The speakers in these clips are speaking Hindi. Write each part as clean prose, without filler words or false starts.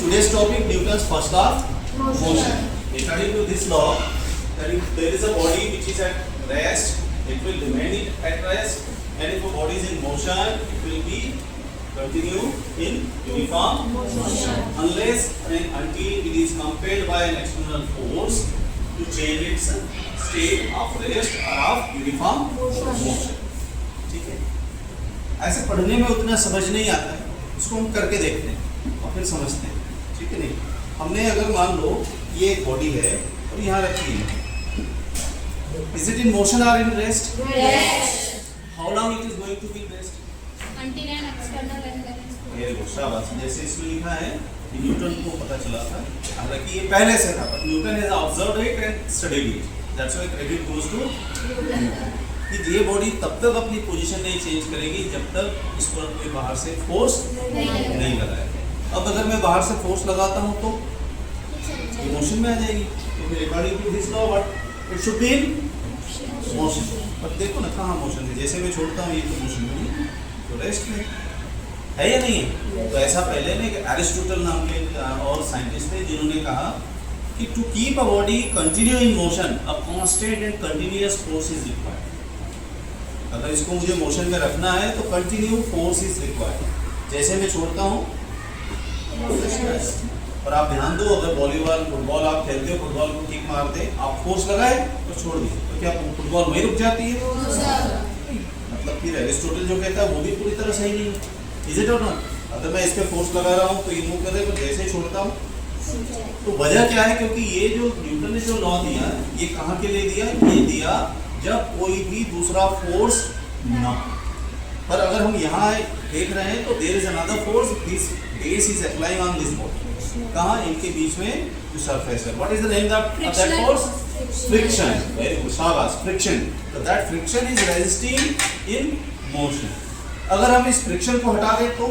Today's topic, Newton's first law of motion. According to this law, that if there is a body which is at rest, it will remain at rest, and if a body is in motion, it will be continue in uniform motion unless and until it is compelled by an external force to change its state of rest or of uniform motion. ठीक है, ऐसे पढ़ने में उतना समझ नहीं आता है, उसको हम करके देखते हैं और फिर समझते हैं, ठीक है नहीं। हमने अगर मान लो ये एक बॉडी है और यहाँ रखी है, is it in motion or in rest? Yes. How long it is going to be in rest? Until an external imbalance. Very good, शाबाश। जैसे इसमें लिखा है कि न्यूटन को पता चला था, हालांकि ये पहले से था, but Newton has observed it and studied it, that's why credit goes to Newton. कि ये बॉडी तब तक अपनी पोजीशन नहीं चेंज करेगी जब तक इस पर कोई बाहर से फोर्स नहीं लगाएगा। अब अगर मैं बाहर से फोर्स लगाता हूँ तो ये मोशन में आ जाएगी, तो फिर according to this law what it should be in motion. पर देखो ना कहाँ मोशन है, जैसे मैं छोड़ता हूँ ये तो मोशन में नहीं, तो रेस्ट में है या नहीं है। तो ऐसा पहले में एरिस्टोटल नाम के और साइंटिस्ट थे जिन्होंने कहा कि to keep a body continue in motion a constant and continuous force is required. अगर इसको मुझे मोशन में रखना है तो कंटिन्यू फोर्स इज रिक्वायर्ड। जैसे मैं छोड़ता हूँ, और आप ध्यान दो, अगर वॉलीबॉल फुटबॉल आप खेलते हो, फुटबॉल को किक मार दे, आप फोर्स लगाए तो छोड़ दिए, तो क्या फुटबॉल वहीं रुक जाती है? मतलब फिर एरिस्टोटल जो कहता है वो भी पूरी तरह सही नहीं है। इज इट और नॉट? अगर मैं इस पे फोर्स लगा रहा हूँ तो ये मूव कर रहे, पर जैसे ही छोड़ता हूँ तो वजह क्या है? क्योंकि ये जो न्यूटन ने जो लॉ दिया, ये कहाँ के लिए दिया? ये दिया जब कोई भी दूसरा फोर्स ना, पर अगर हम यहाँ देख रहे हैं तो there is another force, this base is applying on this body. कहाँ? इनके बीच में जो सरफेस है। What is the name of that force? Friction. Very good, शाबाश, फ्रिक्शन। तो that friction is resisting in motion. अगर हम इस फ्रिक्शन को हटा दें तो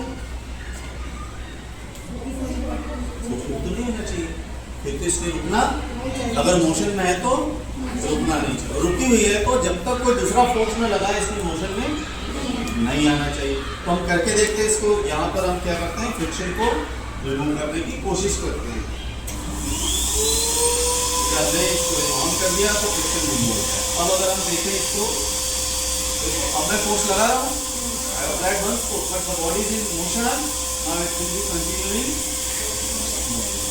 नहीं होना चाहिए, फिर तो इसमें रुकना, अगर मोशन में है तो रुकना नहीं चाहिए। रुकी हुई है तो जब तक कोई दूसरा फोर्स न लगाए इसमें मोशन में नहीं आना चाहिए। तो हम करके देखते हैं इसको। यहाँ पर हम क्या करते हैं? फ्रिक्शन को रिमूव करने की कोशिश करते हैं। हमने इसको ऑन कर दिया तो फ्रिक्शन रिमूव होता है। अब अगर हम देखें इसको, अब मैं फोर्स लगा रहा हूँ, I have applied one force, but the body is in motion. Now it will be continuing motion.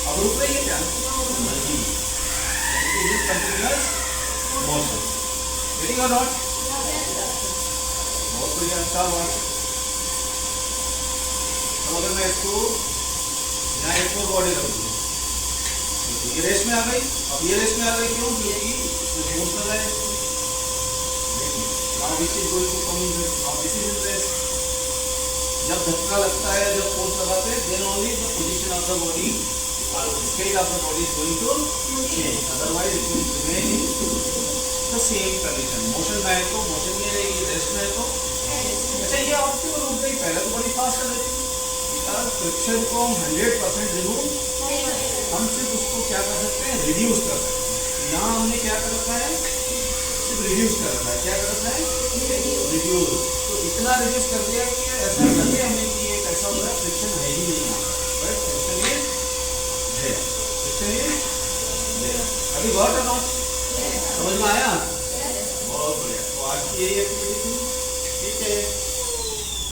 अब रुक रही है क्या? नहीं, it is continuous motion. Getting or not? बहुत बढ़िया, शाबाश। अब अगर मैं इसको यहाँ एक और बॉडी रख दूँ, ये रेस्ट में आ गई। अब ये रेस्ट में आ गई क्यों? क्योंकि इसमें फोर्स लगा है। Now this is going to come in rest. Now this is in rest. जब धक्का लगता है, जब फोर्स लगाते हैं, then only the position of the body or the state of the body is going to change. Otherwise it will remain in the same condition. Motion में है तो motion में रहेगी, रेस्ट में है तो अच्छा। ये आप क्यों रुक गई? पहले तो बड़ी फास्ट कर रही थी। because फ्रिक्शन को हम 100% रिमूव, हम सिर्फ उसको क्या कर सकते हैं? रिड्यूस कर सकते हैं। यहाँ हमने क्या कर रखा है? रिड्यूस कर रखा है। क्या कर रखा है? रिड्यूस। तो इतना रिड्यूस कर दिया कि ऐसा लगे हमें कि ये कैसा हो रहा है, फ्रिक्शन है ही नहीं यहाँ, but friction is there, friction is there. अभी गॉट और नॉट समझ में आया? बहुत बढ़िया। तो आज की यही